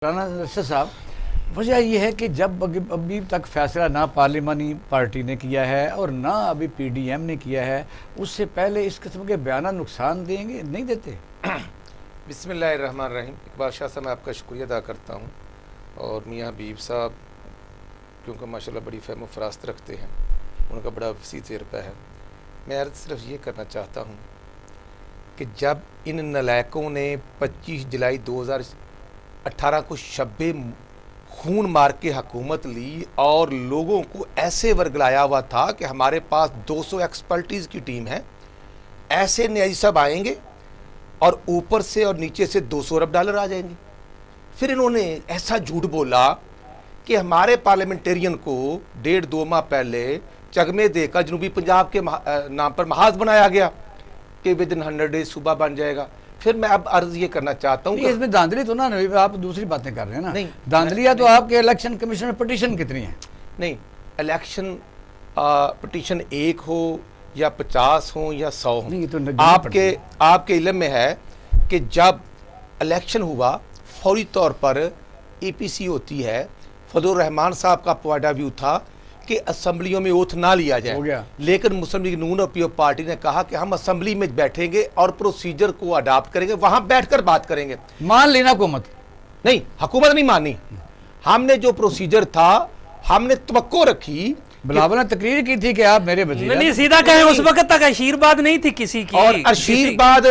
राना रशीद साहब, वजह यह है कि जब अभी तक फैसला ना पार्लिमानी पार्टी ने किया है और ना अभी पीडीएम ने किया है, उससे पहले इस किस्म के बयान नुकसान देंगे नहीं देते। बिस्मिल्लाहिर्रहमानिर्रहीम। इकबाल शाह साहब, मैं आपका शुक्रिया अदा करता हूँ। और मियाँ हबीब साहब क्योंकि माशाल्लाह बड़ी फहम फरास्त रखते हैं, उनका बड़ा वसी तजर्बा है। मैं अर्ज़ सिर्फ ये करना चाहता हूँ कि जब इन नलायकों ने 25 जुलाई 2018 को शब्बे खून मार के हुकूमत ली और लोगों को ऐसे वर्गलाया हुआ था कि हमारे पास 200 एक्सपर्टीज़ की टीम है, ऐसे न्याजी साहब आएंगे और ऊपर से और नीचे से 200 अरब डॉलर आ जाएंगे। फिर इन्होंने ऐसा झूठ बोला कि हमारे पार्लियामेंटेरियन को 1.5-2 माह पहले चकमे देकर जनूबी पंजाब के नाम पर महाज बनाया गया कि विद इन 100 डेज सूबा बन जाएगा। फिर मैं अब अर्ज ये करना चाहता हूँ, इसमें धांधली तो ना, आप दूसरी बातें कर रहे हैं ना। नहीं, धांधलियाँ तो आपके इलेक्शन कमीशन में पिटीशन कितनी है? नहीं, इलेक्शन पिटीशन 1 हो या 50 हो या 100 हो, तो आपके इल्म में है कि जब इलेक्शन हुआ फौरी तौर पर EPC होती है। फजल रहमान साहब का पॉइंट ऑफ व्यू था कि असम्बलियों में ओथ ना लिया जाए, लेकिन मुस्लिम लीग नून और पीओ पार्टी ने कहा कि हम असम्बली में बैठेंगे और प्रोसीजर को अडॉप्ट करेंगे, वहां बैठकर बात करेंगे। मान लेना हुकूमत नहीं, हुकूमत नहीं मानी। हमने जो प्रोसीजर था हमने तवक्को रखी। बिलावल ने तकरीर की थी कि आप मेरे वजीर नहीं, सीधा कहें उस वक्त तक आशीर्वाद नहीं थी किसी की, और आशीर्वाद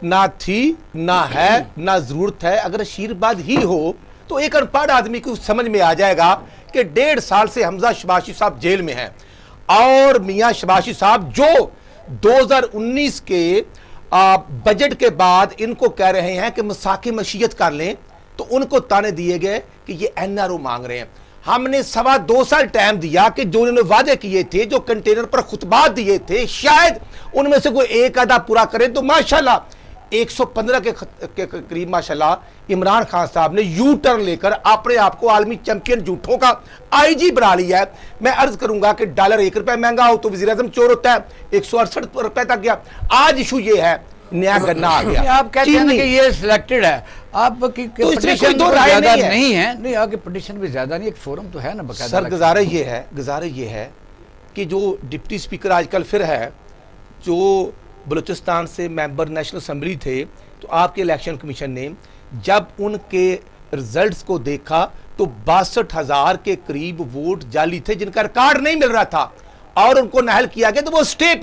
ना थी ना है ना जरूरत है। अगर आशीर्वाद ही हो तो एक अनपढ़ आदमी को समझ में आ जाएगा कि 1.5 साल से हमजा शबाशी साहब जेल में हैं और मियां शबाशी साहब जो 2019 के बजट के बाद इनको कह रहे हैं कि मसाके मशीयत कर लें, तो उनको ताने दिए गए कि ये NRO मांग रहे हैं। हमने 2.25 साल टाइम दिया कि जो उन्होंने वादे किए थे, जो कंटेनर पर खुतबात दिए थे, शायद उनमें से कोई एक आधा पूरा करें। तो माशाल्लाह 115 के करीब माशाल्लाह इमरान खान साहब ने यू टर्न लेकर अपने आप को आलमी चैंपियन झूठों का IG बना लिया है। मैं अर्ज करूंगा कि डॉलर 1 रुपया महंगा हो तो वज़ीर आज़म चोर होता है, 168 रुपए तक गया। आज इशू ये है, नया गन्ना आ गया। आप कहते हैं कि ये सिलेक्टेड है, आपकी तो इसमें कोई दो राय नहीं है। नहीं, आपकी पिटीशन भी ज्यादा नहीं, एक फोरम तो है ना बकायदा। सर गुजारा ये है कि जो डिप्टी स्पीकर आजकल फिर है, जो बलूचिस्तान से मेंबर नेशनल असेंबली थे, तो आपके इलेक्शन कमीशन ने जब उनके रिजल्ट्स को देखा तो 62,000 के करीब वोट जाली थे जिनका रिकॉर्ड नहीं मिल रहा था और उनको नाहल किया गया। तो वो स्टे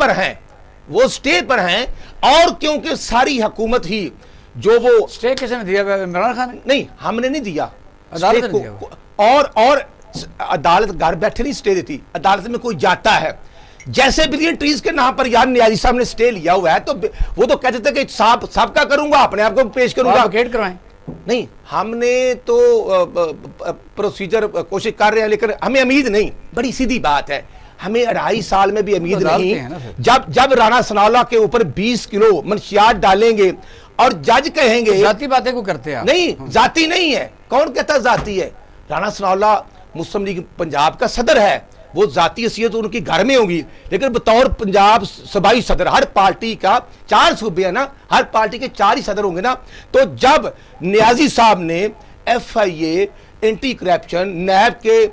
पर हैं और क्योंकि सारी हुकूमत ही जो वो स्टे किसने दिया? इमरान खान ने? नहीं, हमने नहीं दिया, अदालत ने दिया। और अदालत घर बैठे नहीं स्टे देती, अदालत में कोई जाता है। जैसे बिलियन ट्रीज के नाम पर यार न्याजी साहब ने स्टे लिया हुआ है, तो वो तो कहते थे कि सबका करूंगा, अपने आप को पेश करूंगा। करवाएं? नहीं, हमने तो प्रोसीजर कोशिश कर रहे हैं, लेकिन हमें उम्मीद नहीं। बड़ी सीधी बात है, हमें 2.5 साल में भी उम्मीद नहीं। जब राणा सनाउल्लाह के ऊपर 20 किलो मंशियात डालेंगे और जज कहेंगे जाती बातें को करते हैं। नहीं, जाती नहीं है। कौन कहता जाती है? राणा सनाउल्लाह मुस्लिम लीग पंजाब का सदर है, वो जाती हैसियत उनकी घर में होगी, लेकिन बतौर पंजाब सूबाई सदर, हर पार्टी का 4 सूबे है ना, हर पार्टी के 4 ही सदर होंगे ना। तो जब नियाजी साहब ने FIA, एंटी करप्शन, नैब के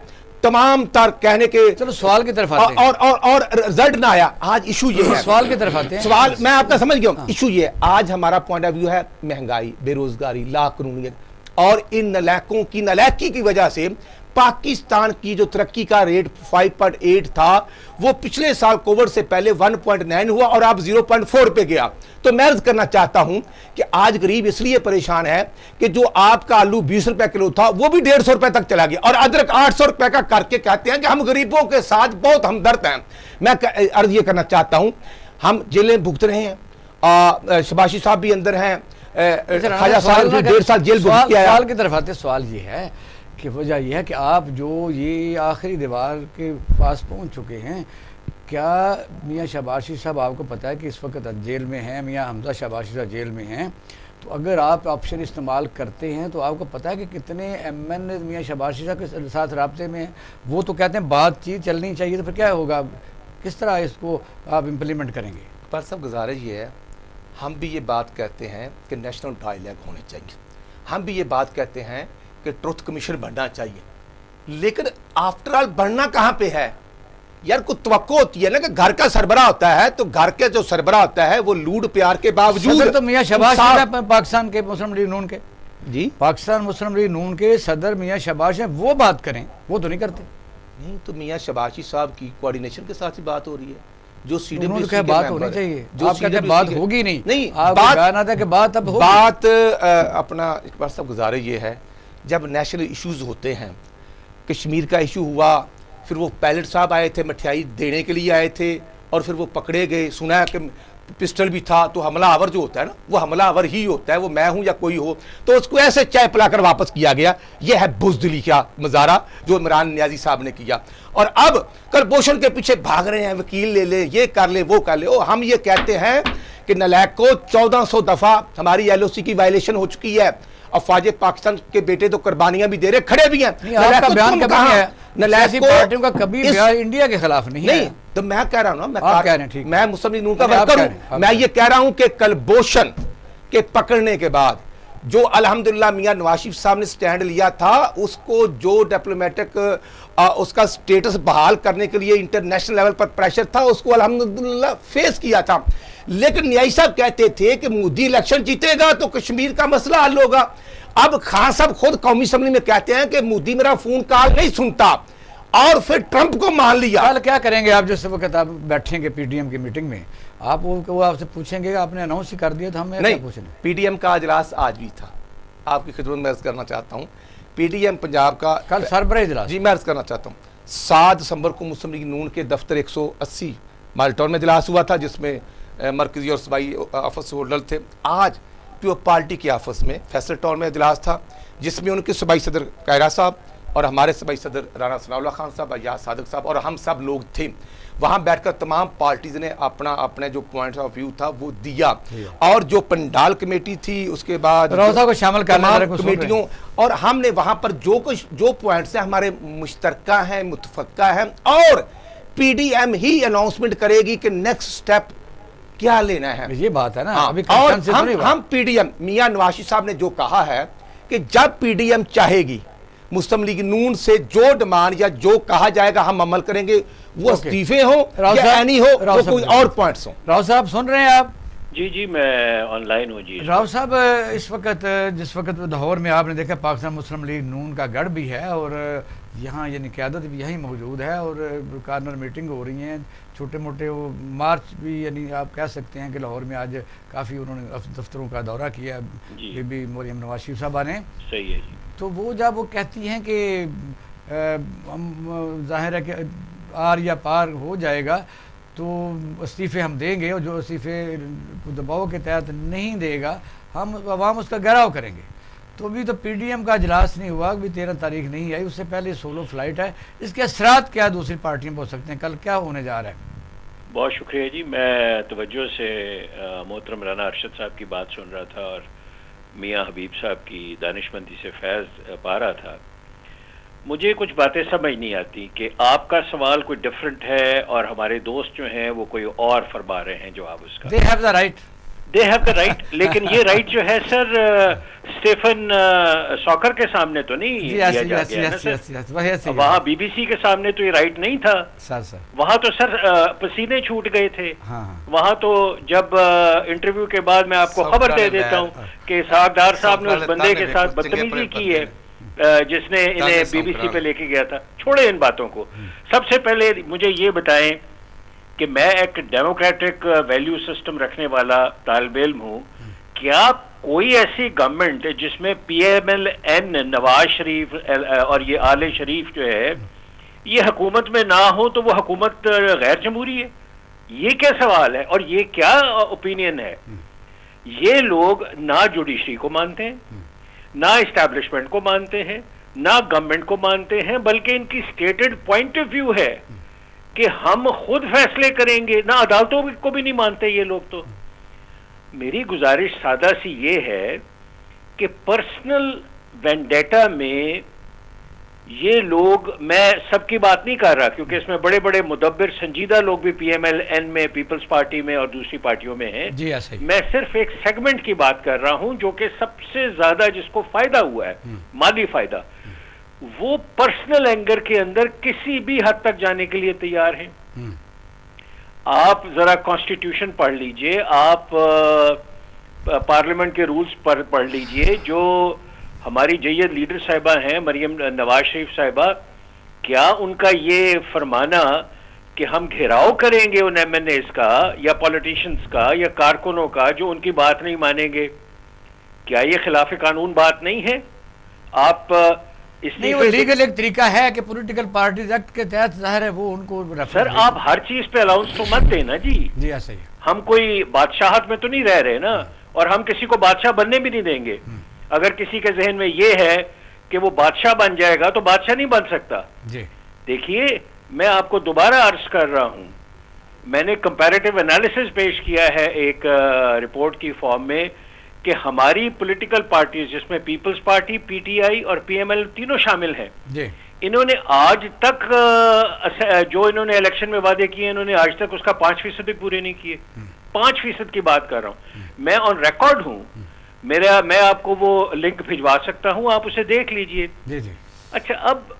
तमाम तर कहने के, चलो सवाल की तरफ आते हैं। और रिजल्ट ना आया। आज इशू ये है, सवाल की तरफ आते हैं। सवाल मैं आपका समझ गया। इशू ये, आज हमारा पॉइंट ऑफ व्यू है महंगाई, बेरोजगारी, लाकानूनियत, और इन नलायकों की नलायकी की वजह से पाकिस्तान की जो तरक्की का रेट 5.8 था, वो पिछले साल कोविड से पहले 1.9 हुआ और अब 0.4 पे गया। तो मैं अर्ज करना चाहता हूं कि आज गरीब इसलिए परेशान है कि जो आपका आलू 20 रुपए किलो था वो भी 150 रुपए तक चला गया और अदरक 800 रुपए का करके कहते हैं कि हम गरीबों के साथ बहुत हमदर्द हैं। मैं अर्ज ये करना चाहता हूं, हम जेलें भुगत रहे हैं, शबाशी साहब भी अंदर हैं, ख्वाजा साहब 1.5 साल जेल भुगत के आया। सवाल की तरफ आते, सवाल ये है कि वजह यह है कि आप जो ये आखिरी दीवार के पास पहुंच चुके हैं, क्या मियां शबाशी साहब आपको पता है कि इस वक्त जेल में हैं, मियां हमजा शबाशी साहब जेल में हैं, तो अगर आप ऑप्शन इस्तेमाल करते हैं तो आपको पता है कि कितने MN मियां शबाशी साहब के साथ राब्ते में हैं? वो तो कहते हैं बातचीत चलनी चाहिए, तो फिर क्या होगा? किस तरह इसको आप इम्प्लीमेंट करेंगे? पर सब गुजारिश ये है, हम भी ये बात कहते हैं कि नेशनल डायलॉग होने चाहिए, हम भी ये बात कहते हैं कि ट्रुथ कमीशन बनना चाहिए, लेकिन आफ्टर ऑल बनना कहां पे है यार? कोई तवक्को होती है ना कि घर का सरबराह होता है, तो घर के जो सरबराह होता है वो लूट प्यार के बावजूद सदर तो मियां शहबाज शरीफ है पाकिस्तान के मुस्लिम लीग नून के, जी पाकिस्तान मुस्लिम लीग नून के सदर मियां शहबाज हैं, वो बात करें, वो तो नहीं करते। नहीं, तो मियां शबाशी साहब की कोऑर्डिनेशन के साथ ही बात हो रही है, जो उन्होंने CWC कहा के बात मेंबर होनी हैं, चाहिए, जो आप कहते हैं CWC बात के- होगी नहीं, नहीं आपका बात बयान आता है कि बात अब होगी। बात अपना इकबाल साहब गुजारे ये है, जब नेशनल इश्यूज होते हैं, कश्मीर का इशू हुआ, फिर वो पायलट साहब आए थे, मिठाई देने के लिए आए थे, और फिर वो पकड़े गए, सुना है कि पिस्टल भी था, तो हमलावर जो होता है ना, वो हमलावर ही होता है, वो मैं हूं या कोई हो, तो उसको ऐसे चाय पिलाकर वापस किया गया। ये है बुज़दिली का मुजाहरा जो इमरान नियाजी साहब ने किया, और अब कलभूषण के पीछे भाग रहे हैं, वकील ले ले, ये कर ले, वो कर ले। ओ, हम ये कहते हैं कि नलायक को 1400 दफा हमारी LOC की वायलेशन हो चुकी है, अफवाज पाकिस्तान के बेटे तो कुर्बानियां भी दे रहे, खड़े भी हैं। नहीं, आपका बयान कभी नहीं है, सियासी पार्टियों का कभी बयान इंडिया के खिलाफ नहीं है। नहीं, तो मैं कह रहा हूं ना, आप कह रहे हैं, ठीक, मैं मुस्लिम लीग नून का नहीं, आप वर्कर कह रहे हैं, हूं, आप मैं कह ये कह रहा हूं कि कलभूषण के पकड़ने के बाद जो अल्हम्दुलिल्लाह मियां नवाज शरीफ साहब ने स्टैंड लिया था, उसको जो डिप्लोमेटिक उसका स्टेटस बहाल करने के लिए इंटरनेशनल लेवल पर प्रेशर था, उसको अल्हम्दुलिल्लाह फेस किया था। लेकिन न्यायी साहब कहते थे कि मोदी इलेक्शन जीतेगा तो कश्मीर का मसला हल होगा। अब खान साहब खुद कौमी असम्बली में कहते हैं कि मोदी मेरा फोन कॉल नहीं सुनता, और फिर ट्रंप को मान लिया। कल क्या करेंगे आप, जिस वक्त आप बैठेंगे PDM की मीटिंग में, आप वो आपसे पूछेंगे, आपने अनाउंस ही कर दिया, तो हमें क्या नहीं, पूछेंगे? PDM का इजलास आज भी था, आपकी खिदमत में अर्ज करना चाहता हूं। PDM पंजाब का कल सरबराह इजलास, जी मैं अर्ज करना चाहता हूं, 7 दिसंबर को मुस्लिम लीग नून के दफ्तर 180 माल्टाउन में इजलास हुआ था, जिसमें मरकजी और सूबाई ऑफिस होल्डर थे। आज प्योर पार्टी के ऑफिस में फैसल टाउन में इजलास था, जिसमें उनके सूबाई सदर कायरा साहब और हमारे सूबाई सदर राना सनाउल्लाह खान साहब, अय्याज सादिक साहब और हम सब लोग थे। वहां बैठकर तमाम पार्टीज ने अपना अपने जो पॉइंट ऑफ व्यू था वो दिया, और जो पंडाल कमेटी थी, उसके बाद रोज़ा को शामिल करने वाले को सुन रहे कमेटियों, और हमने वहां पर जो कुछ जो पॉइंट्स हैं हमारे मुश्तरका हैं, मुतफक्का हैं, और PDM ही अनाउंसमेंट करेगी कि नेक्स्ट स्टेप क्या लेना है। ये बात है ना, हाँ, अभी और कंसेंसस तो नहीं हुआ। हम PDM मियां नवाज शरीफ साहब ने जो कहा है कि जब PDM चाहेगी, मुस्लिम लीग नून से जो डिमांड या जो कहा जाएगा हम अमल करेंगे, वो इस्तीफे हो या एनी हो, वो कोई और पॉइंट्स हो। राव साहब सुन रहे हैं आप? जी मैं ऑनलाइन हूँ जी। राव साहब, इस वक्त जिस वक्त लाहौर में आपने देखा पाकिस्तान मुस्लिम लीग नून का गढ़ भी है, और यहाँ यानी क़यादत भी यहीं मौजूद है, और कार्नर मीटिंग हो रही हैं, छोटे मोटे वो मार्च भी, यानी आप कह सकते हैं कि लाहौर में आज काफ़ी उन्होंने दफ्तरों का दौरा किया बीबी मरियम नवाज शरीफ साहबा ने। सही है जी। तो वो जब वो कहती हैं कि हम जाहिर है कि आर या पार हो जाएगा तो इस्तीफ़े हम देंगे, और जो इस्तीफ़े दबाव के तहत नहीं देगा हम अवाम उसका घेराव करेंगे। तो अभी तो PDM का इजलास नहीं हुआ, अभी 13 तारीख नहीं आई, उससे पहले सोलो फ्लाइट है, इसके असरात क्या दूसरी पार्टियों पर हो सकते हैं? कल क्या होने जा रहा है? बहुत शुक्रिया जी। मैं तवज्जो से मोहतरम राना अरशद साहब की बात सुन रहा था, और मियां हबीब साहब की दानिशमंदी से फैज़ पा रहा था। मुझे कुछ बातें समझ नहीं आती कि आपका सवाल कोई डिफरेंट है और हमारे दोस्त जो हैं वो कोई और फरमा रहे हैं जवाब उसका। They have the right, they have the right, लेकिन ये राइट जो है सर स्टीफन सॉकर के सामने तो नहीं दिया जा गया ना सर। वहाँ BBC के सामने तो ये राइट नहीं था सर। वहाँ तो सर पसीने छूट गए थे। हाँ। वहाँ तो जब इंटरव्यू के बाद मैं आपको खबर दे देता हूँ कि साहबदार साहब ने उस बंदे के साथ बदतमीजी की है जिसने इन्हें BBC पे लेके गया था। छोड़े इन बातों को। सबसे पहले मुझे ये बताएं कि मैं एक डेमोक्रेटिक वैल्यू सिस्टम रखने वाला तालिब इल्म हूँ। क्या कोई ऐसी गवर्नमेंट जिसमें PMLN नवाज शरीफ और ये आले शरीफ जो है ये हुकूमत में ना हो तो वो हुकूमत गैर जमहूरी है? ये क्या सवाल है और ये क्या ओपिनियन है? ये लोग ना जुडिशरी को मानते हैं, ना इस्टेब्लिशमेंट को मानते हैं, ना गवर्नमेंट को मानते हैं, बल्कि इनकी स्टेटेड पॉइंट ऑफ व्यू है कि हम खुद फैसले करेंगे। ना अदालतों को भी नहीं मानते ये लोग। तो मेरी गुजारिश सादा सी ये है कि पर्सनल वेंडेटा में ये लोग, मैं सबकी बात नहीं कर रहा क्योंकि इसमें बड़े बड़े मुदब्बिर संजीदा लोग भी PMLN में, पीपल्स पार्टी में और दूसरी पार्टियों में हैं। जी ऐसा ही। मैं सिर्फ एक सेगमेंट की बात कर रहा हूं जो कि सबसे ज्यादा जिसको फायदा हुआ है, माली फायदा, वो पर्सनल एंगर के अंदर किसी भी हद तक जाने के लिए तैयार हैं। आप जरा कॉन्स्टिट्यूशन पढ़ लीजिए, आप पार्लियामेंट के रूल्स पर पढ़ लीजिए। जो हमारी जय्यद लीडर साहिबा हैं, मरियम नवाज शरीफ साहिबा, क्या उनका ये फरमाना कि हम घेराव करेंगे उन MNAs का या पॉलिटिशियंस का या कारकुनों का जो उनकी बात नहीं मानेंगे, क्या ये खिलाफ कानून बात नहीं है? आप नहीं, वो लीगल एक तरीका है कि पॉलिटिकल पार्टीज एक्ट के तहत जाहिर है वो उनको सर आप हर चीज पे अलाउंस तो मत देना जी। जी ऐसा ही। हम कोई बादशाहत में तो नहीं रह रहे ना, और हम किसी को बादशाह बनने भी नहीं देंगे। अगर किसी के जहन में ये है कि वो बादशाह बन जाएगा तो बादशाह नहीं बन सकता जी। देखिए, मैं आपको दोबारा अर्ज कर रहा हूं, मैंने कंपैरेटिव एनालिसिस पेश किया है एक रिपोर्ट की फॉर्म में कि हमारी पॉलिटिकल पार्टीज जिसमें पीपल्स पार्टी, PTI और PML तीनों शामिल हैं जी, इन्होंने आज तक जो इन्होंने इलेक्शन में वादे किए इन्होंने आज तक उसका 5% भी पूरे नहीं किए। 5% की बात कर रहा हूं मैं, ऑन रिकॉर्ड हूं। मैं आपको वो लिंक भिजवा सकता हूं, आप उसे देख लीजिए। जी जी। अच्छा, अब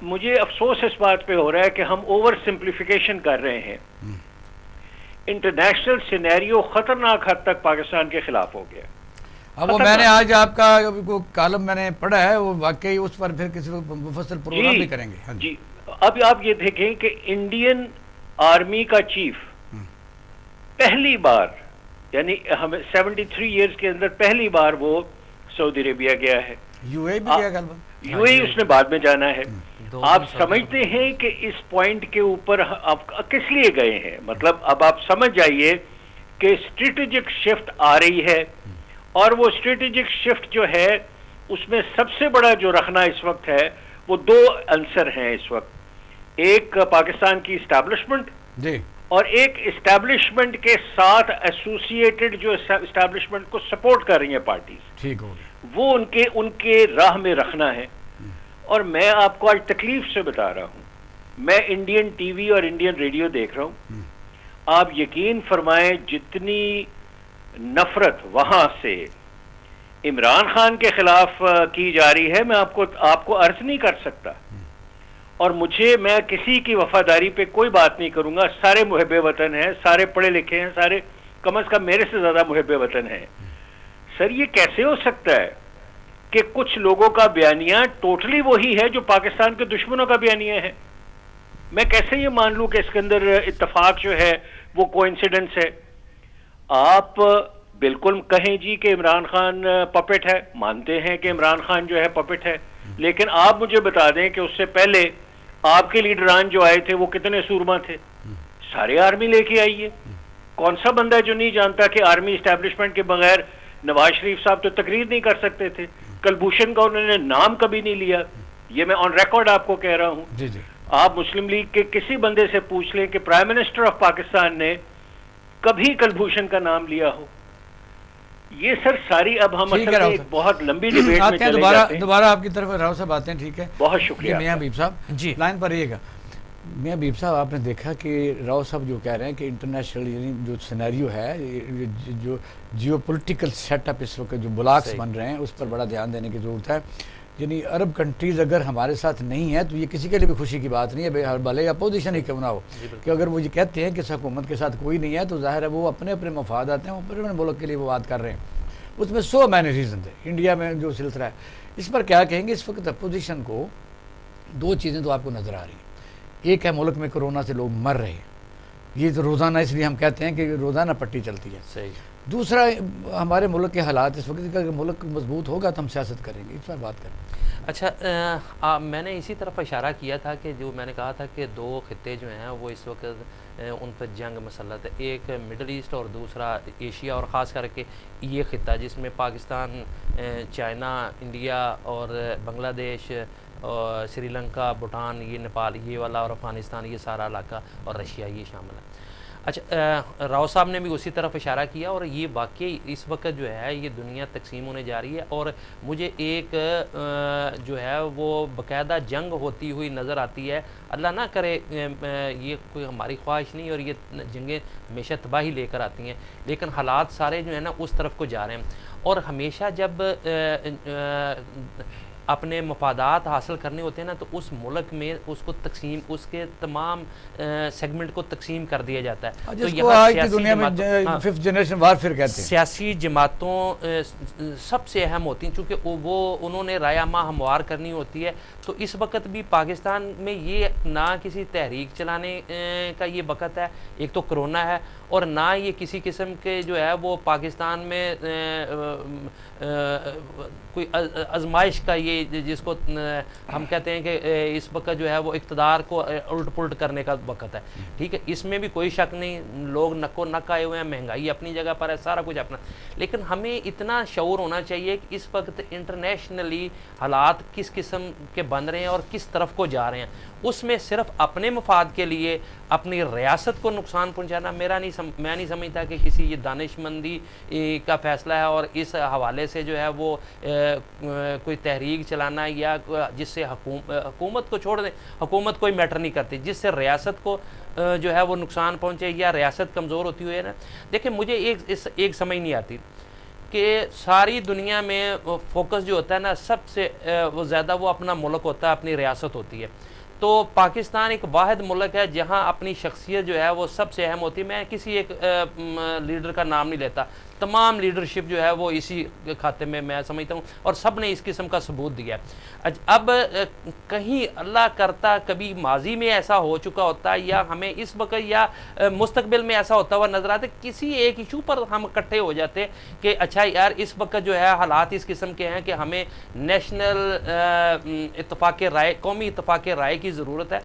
मुझे अफसोस इस बात पे हो रहा है कि हम ओवर सिंप्लीफिकेशन कर रहे हैं। इंटरनेशनल सिनेरियो खतरनाक हद तक पाकिस्तान के खिलाफ हो गया। अब वो मैंने आज आपका वो कॉलम मैंने पढ़ा है, वो वाकई उस पर फिर किसी मुफस्सल प्रोग्राम भी करेंगे। हाँ जी। अब आप ये देखें कि इंडियन आर्मी का चीफ पहली बार, यानी हमें 73 इयर्स के अंदर पहली बार वो सऊदी अरेबिया गया है। UAE भी गया कल। UAE उसने बाद में जाना है। आप समझते हैं कि इस पॉइंट के ऊपर आप किस लिए गए हैं? मतलब अब आप समझ जाइए कि स्ट्रेटेजिक शिफ्ट आ रही है, और वो स्ट्रेटेजिक शिफ्ट जो है उसमें सबसे बड़ा जो रखना इस वक्त है वो दो आंसर हैं इस वक्त। एक पाकिस्तान की इस्टेब्लिशमेंट जी, और एक इस्टेब्लिशमेंट के साथ एसोसिएटेड जो इस्टेब्लिशमेंट को सपोर्ट कर रही हैं पार्टीज, ठीक हो गया, वो उनके राह में रखना है। और मैं आपको आज तकलीफ से बता रहा हूं, मैं इंडियन टीवी और इंडियन रेडियो देख रहा हूं, आप यकीन फरमाएं जितनी नफरत वहां से इमरान खान के खिलाफ की जा रही है, मैं आपको अर्ज नहीं कर सकता। और मैं किसी की वफादारी पे कोई बात नहीं करूंगा, सारे मुहब्बे वतन हैं, सारे पढ़े लिखे हैं, सारे कम से कम मेरे से ज्यादा मुहब्बे वतन हैं। सर ये कैसे हो सकता है कि कुछ लोगों का बयानिया टोटली वही है जो पाकिस्तान के दुश्मनों का बयानिया है? मैं कैसे ये मान लूं कि इसके अंदर इत्तेफाक जो है वो कोइंसिडेंस है? आप बिल्कुल कहें जी कि इमरान खान पपेट है, मानते हैं कि इमरान खान जो है पपेट है, लेकिन आप मुझे बता दें कि उससे पहले आपके लीडरान जो आए थे वो कितने सूरमा थे? सारे आर्मी लेके आई है। कौन सा बंदा जो नहीं जानता कि आर्मी इस्टेब्लिशमेंट के बगैर नवाज शरीफ साहब तो तकरीर नहीं कर सकते थे? कलभूषण का उन्होंने नाम कभी नहीं लिया, ये मैं ऑन रिकॉर्ड आपको कह रहा हूं। जी जी। आप मुस्लिम लीग के किसी बंदे से पूछ लें कि प्राइम मिनिस्टर ऑफ पाकिस्तान ने कभी कलभूषण का नाम लिया हो? ये सर सारी, अब हम असल में एक बहुत लंबी डिबेट में चले जाते हैं। दोबारा आपकी तरफ राव साहब आते हैं, ठीक है, बहुत शुक्रिया। मियां हबीब साहब जी लाइन पर रहिएगा। मियां हबीब साहब, आपने देखा कि राव साहब जो कह रहे हैं कि इंटरनेशनल यानी जो सिनेरियो है, जो जियोपॉलिटिकल सेटअप इस वक्त जो ब्लॉक्स बन रहे हैं उस पर बड़ा ध्यान देने की ज़रूरत है। यानी अरब कंट्रीज़ अगर हमारे साथ नहीं है तो ये किसी के लिए भी खुशी की बात नहीं है, भाई भले अपोजिशन ही क्यों ना हो, कि अगर वो ये कहते हैं कि इस हुकूमत के साथ कोई नहीं है तो जाहिर है वो अपने अपने मफाद आते हैं, वो अपने मुल्क के लिए वो बात कर रहे हैं। उसमें 100 मैंने रीज़न थे। इंडिया में जो सिलसिला है इस पर क्या कहेंगे? इस वक्त अपोजिशन को दो चीज़ें तो आपको नज़र आ रही हैं। एक है मुल्क में कोरोना से लोग मर रहे हैं, ये तो रोज़ाना, इसलिए हम कहते हैं कि रोज़ाना पट्टी चलती है। सही। दूसरा, हमारे मुल्क के हालात इस वक्त, अगर मुल्क मजबूत होगा तो हम सियासत करेंगे, इस पर बात करें। अच्छा, मैंने इसी तरफ इशारा किया था कि जो मैंने कहा था कि दो खित्ते जो हैं वो इस वक्त उन पर जंग मसलत है, एक मिडल ईस्ट और दूसरा एशिया, और ख़ास करके ये खित्ता जिसमें पाकिस्तान, चाइना, इंडिया और बांग्लादेश और श्रीलंका, भूटान, ये नेपाल, ये वाला, और अफ़गानिस्तान, ये सारा इलाका, और रशिया, ये शामिल है। अच्छा, राव साहब ने भी उसी तरफ इशारा किया और ये वाकई इस वक्त जो है ये दुनिया तकसीम होने जा रही है और मुझे एक जो है वो बाकायदा जंग होती हुई नज़र आती है। अल्लाह ना करे ये कोई हमारी ख्वाहिश नहीं और ये जंगें हमेशा तबाही लेकर आती हैं, लेकिन हालात सारे जो है ना उस तरफ को जा रहे हैं। और हमेशा जब अपने मफादात हासिल करने होते हैं ना तो उस मुल्क में उसको तकसीम, उसके तमाम सेगमेंट को तकसीम कर दिया जाता है। तो जिसको आज की दुनिया में फिफ्थ जनरेशन वारफेयर कहते हैं। सियासी जमातों सबसे अहम होती हैं, चूँकि वो उन्होंने रायामा हमवार करनी होती है। तो इस वक्त भी पाकिस्तान में ये ना किसी तहरीक चलाने का ये वक्त है, एक तो कोरोना है, और ना ये किसी किस्म के जो है वो पाकिस्तान में कोई आजमाइश का ये जिसको हम कहते हैं कि इस वक्त जो है वो इक़्तिदार को उलट पुलट करने का वक्त है। ठीक है, इसमें भी कोई शक नहीं, लोग नको नक आए हुए हैं, महंगाई अपनी जगह पर है, सारा कुछ अपना। लेकिन हमें इतना शऊर होना चाहिए कि इस वक्त इंटरनेशनली हालात किस किस्म के बन रहे हैं और किस तरफ को जा रहे हैं, उसमें सिर्फ अपने मफाद के लिए अपनी रियासत को नुकसान पहुंचाना मैं नहीं समझता कि किसी ये दानिशमंदी का फ़ैसला है। और इस हवाले से जो है वो कोई तहरीक चलाना या जिससे हुकूमत को छोड़ दें, हुकूमत कोई मैटर नहीं करती, जिससे रियासत को जो है वो नुकसान पहुंचे या रियासत कमज़ोर होती हुई है ना। देखिए मुझे एक समझ नहीं आती कि सारी दुनिया में फोकस जो होता है ना सबसे वो ज़्यादा वो अपना मुल्क होता है, अपनी रियासत होती है। तो पाकिस्तान एक वाहिद मुल्क है जहाँ अपनी शख्सियत जो है वो सबसे अहम होती है। मैं किसी एक लीडर का नाम नहीं लेता, तमाम लीडरशिप जो है वो इसी खाते में मैं समझता हूँ और सब ने इस किस्म का सबूत दिया। अब कहीं अल्लाह करता कभी माजी में ऐसा हो चुका होता है या हमें इस वक्त या मुस्तकबिल में ऐसा होता हुआ नजर आता, किसी एक इशू पर हम इकट्ठे हो जाते कि अच्छा यार इस वक्त जो है हालात इस किस्म के हैं कि हमें नेशनल इत्तफाक राय, कौमी इत्तफाक राय की ज़रूरत है।